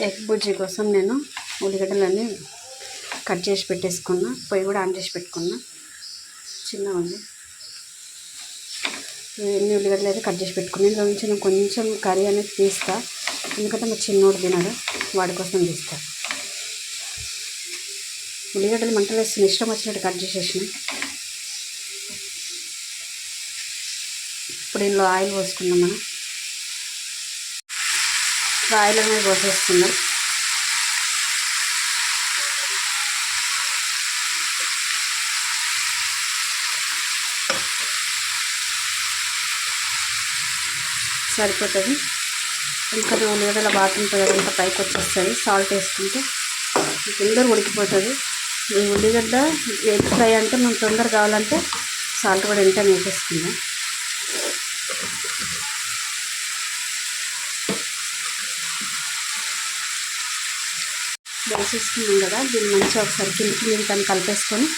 Egg బుజ్జి కోసం నేను ఉల్లిగడ్డలన్నీ cut చేసి పెట్టేసుకున్నా. పొయ్యి కూడా ఆన్ చేసి పెట్టుకున్నా. చిన్న ఉంది. ఎన్ని ఉల్లిగడ్డలు అయితే కట్ చేసి పెట్టుకున్నాను. ఇందులో నుంచి నేను కొంచెం కర్రీ అనేది తీస్తా, ఎందుకంటే మా చిన్నోడు తినడు, వాడి కోసం తీస్తా. ఉల్లిగడ్డలు మంటలు వేసుకుని ఇష్టం వచ్చినట్టు కట్ చేసేసిన. ఇప్పుడు ఇందులో ఆయిల్ పోసుకుందాం. మనం ఆయిల్ అనేది పోసేసుకుందాం. సరిపోతుంది. ఎందుకంటే ఉల్లిగడ్డల బాగా ఉంటుంది, అంతా పైకి వచ్చేస్తుంది. సాల్ట్ వేసుకుంటే తొందరగా ఉడికిపోతుంది. ఈ ఉల్లిగడ్డ ఎగ్ ఫ్రై అంటే మనం తొందరగా కావాలంటే సాల్ట్ కూడా వెంటనే వేసేసుకుందాం. వేసేసుకున్నాం కదా, దీన్ని మంచిగా ఒకసారి కిందికి మీద కలిపేసుకొని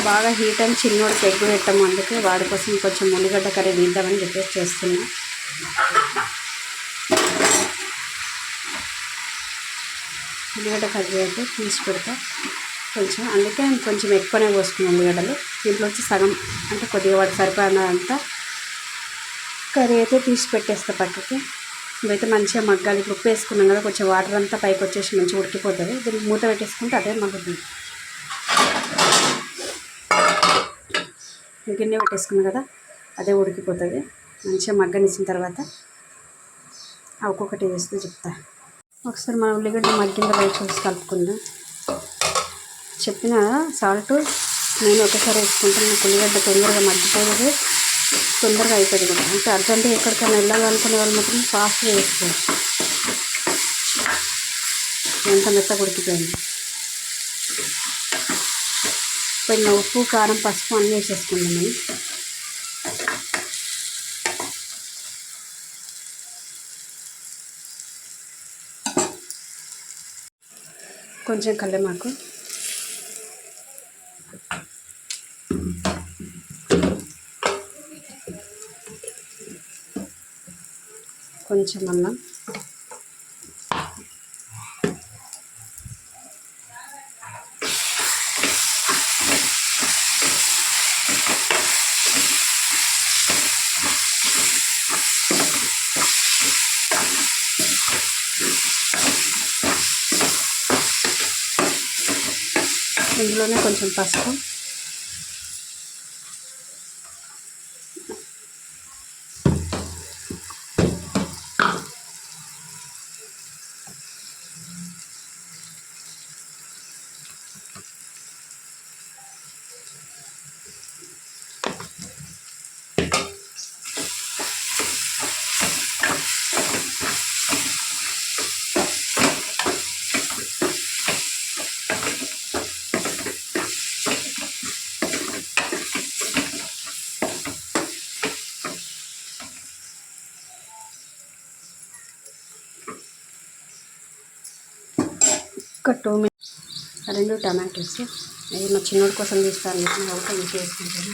బాగా హీట్ అని చిన్నోడికి ఎగ్ పెట్టాము, అందుకే వాడి కోసం కొంచెం ఉల్లిగడ్డ కర్రీ తీద్దామని చెప్పేసి చేస్తున్నా. ఉల్లిగడ్డ కర్రీ అయితే తీసి పెడతా కొంచెం, అందుకే కొంచెం ఎక్కువనే పోసుకున్నాను ఉల్లిగడ్డలు. దీంట్లో వచ్చి సగం అంటే కొద్దిగా వాటి సరిపడినంత కర్రీ అయితే తీసి పెట్టేస్తా పక్కకి. ఇవైతే మంచిగా మగ్గాలి. ఇప్పుడు ఉప్పు వేసుకున్నాం కదా, కొంచెం వాటర్ అంతా పైకి వచ్చేసి మంచిగా ఉడికిపోతుంది. దీనికి మూత పెట్టేసుకుంటే అదే మగ్గుతుంది. గిన్నె పెట్టేసుకున్నాం కదా, అదే ఉడికిపోతుంది. మంచిగా మగ్గనిచ్చిన తర్వాత ఒక్కొక్కటి వేస్తూ చెప్తా. ఒకసారి మన ఉల్లిగడ్డ మగ్గిందో రైట్ చూసి కలుపుకుందాం. చెప్పిన సాల్ట్ నేను ఒకసారి వేసుకుంటాను. నాకు ఉల్లిగడ్డ తొందరగా మగ్గిపోతుంది, తొందరగా అయిపోతుంది కూడా. అంటే అర్జెంటుగా ఎక్కడికైనా వెళ్ళాలనుకునే వాళ్ళు మాత్రం ఫాస్ట్గా వేసుకోవచ్చు. ఎంత మెత్తగా ఉడికిపోయింది. కొంచెం ఉప్పు, కారం, పసుపు అన్నీ వేసేసుకుందాం మనం. కొంచెం కల్లేమాకు, కొంచెం అన్నం, ఇందులోనే కొంచెం పసుపు, ఒక 2 మినిట్స్ 2 టమాటోస్. ఇది మా చిన్నోడి కోసం తీస్తాను కాబట్టి ఇది చేసుకుంటాను.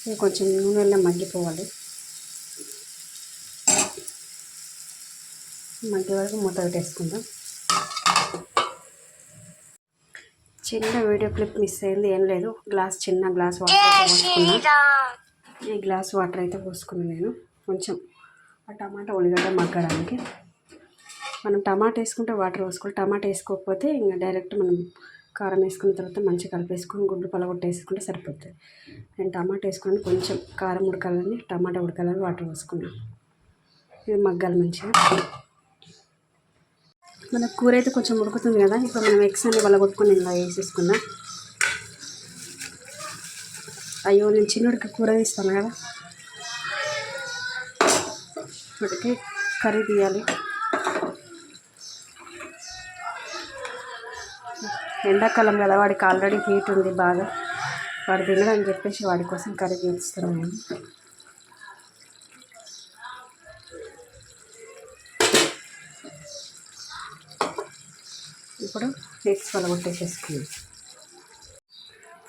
ఇది కొంచెం నూనెలో మగ్గిపోవాలి. మగ్గే వరకు మూత పెట్టేసుకుందాం. చిన్న వీడియో క్లిప్ మిస్ అయింది, ఏం లేదు. చిన్న గ్లాస్ వాటర్ అయితే పోసుకున్నా. ఈ గ్లాస్ వాటర్ అయితే పోసుకున్నాను నేను. కొంచెం ఆ టమాటా ఉల్లిగడ్డ మగ్గడానికి. మనం టమాటా వేసుకుంటే వాటర్ పోసుకోవాలి, టమాటా వేసుకోకపోతే ఇంకా డైరెక్ట్ మనం కారం వేసుకున్న తర్వాత మంచిగా కలిపేసుకొని గుడ్లు పలగొట్టేసుకుంటే సరిపోతుంది. నేను టమాటా వేసుకొని కొంచెం కారం ఉడకాలని టమాటా ఉడకాలని వాటర్ పోసుకున్నాను. ఇది మగ్గాలి మంచిగా. మన కూర అయితే కొంచెం ఉడుకుతుంది కదా, ఇప్పుడు మనం ఎగ్స్ అన్ని వలగొట్టుకొని ఇలా వేసేసుకుందాం. అయ్యో నేను చిన్నడికి కూర తీస్తాను కదా, వాటికి కర్రీ తీయాలి. ఎండాకాలం కదా, వాడికి ఆల్రెడీ హీట్ ఉంది బాగా, వాడు తినడని చెప్పేసి వాడి కోసం కర్రీ తీస్తున్నాను నేను. ఇప్పుడు ఎగ్స్ పలగొట్టేసేసుకున్నాం.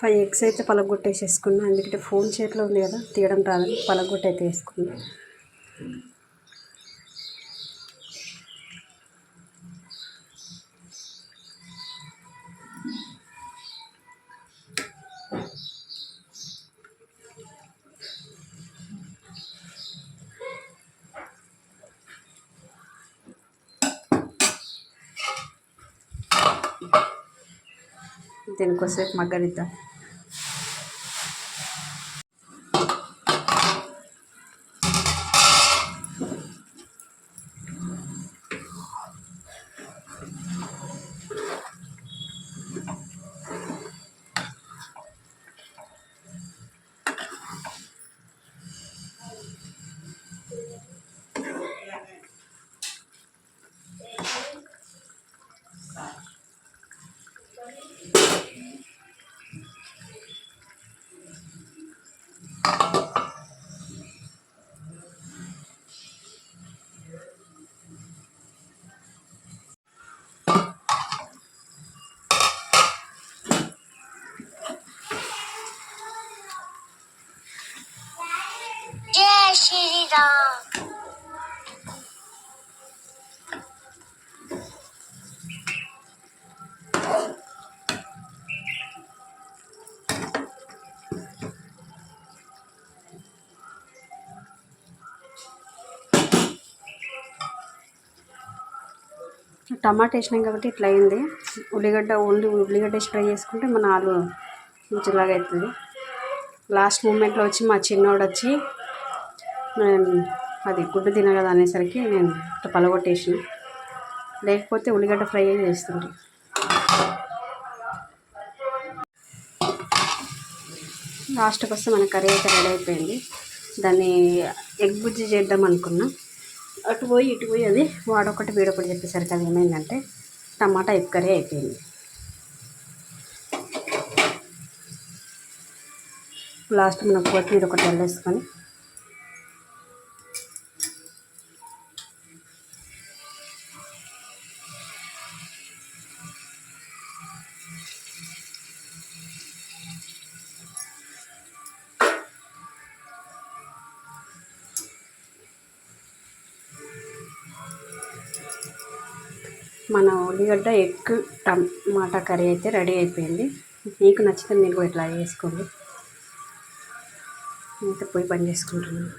5 ఎగ్స్ అయితే పలగొట్టేసేసుకున్నాం, ఎందుకంటే ఫోన్ చేతిలో ఉంది కదా తీయడం రాదని పలగొట్టి అయితే వేసుకున్నాం. దీనికోసేపు మగ్గనిద్దాం. జై శ్రీరామ్. టమాటా వేసినాం కాబట్టి ఇట్లా అయింది. ఓన్లీ ఉల్లిగడ్డ వేసి ఫ్రై చేసుకుంటే మన ఆలు మంచిలాగా అవుతుంది. లాస్ట్ మూమెంట్లో వచ్చి మా చిన్నోడు వచ్చి అది గుడ్డు తినగలదు అనేసరికి నేను ఇట్లా పలగొట్టేసిన, లేకపోతే ఉల్లిగడ్డ ఫ్రై చేస్తుంటే. లాస్ట్కి వస్తే మన కర్రీ అయితే రెడీ అయిపోయింది. దాన్ని ఎగ్ బుజ్జి చేద్దాం అనుకున్నా, అటు పోయి ఇటు పోయి అది వాడొకటి వీడొకటి చెప్పేసరికి అది ఏమైందంటే టమాటా ఎగ్ కర్రీ అయిపోయింది. లాస్ట్ మనం కొత్తిమీర ఒకటి వెళ్ళేసుకొని మన ఉల్లిగడ్డ ఎగ్ టమాటా కర్రీ అయితే రెడీ అయిపోయింది. మీకు నచ్చితే మీరు ఇట్లా చేసుకోండి. అయితే పోయి బంద్ చేసుకుంటున్నాను.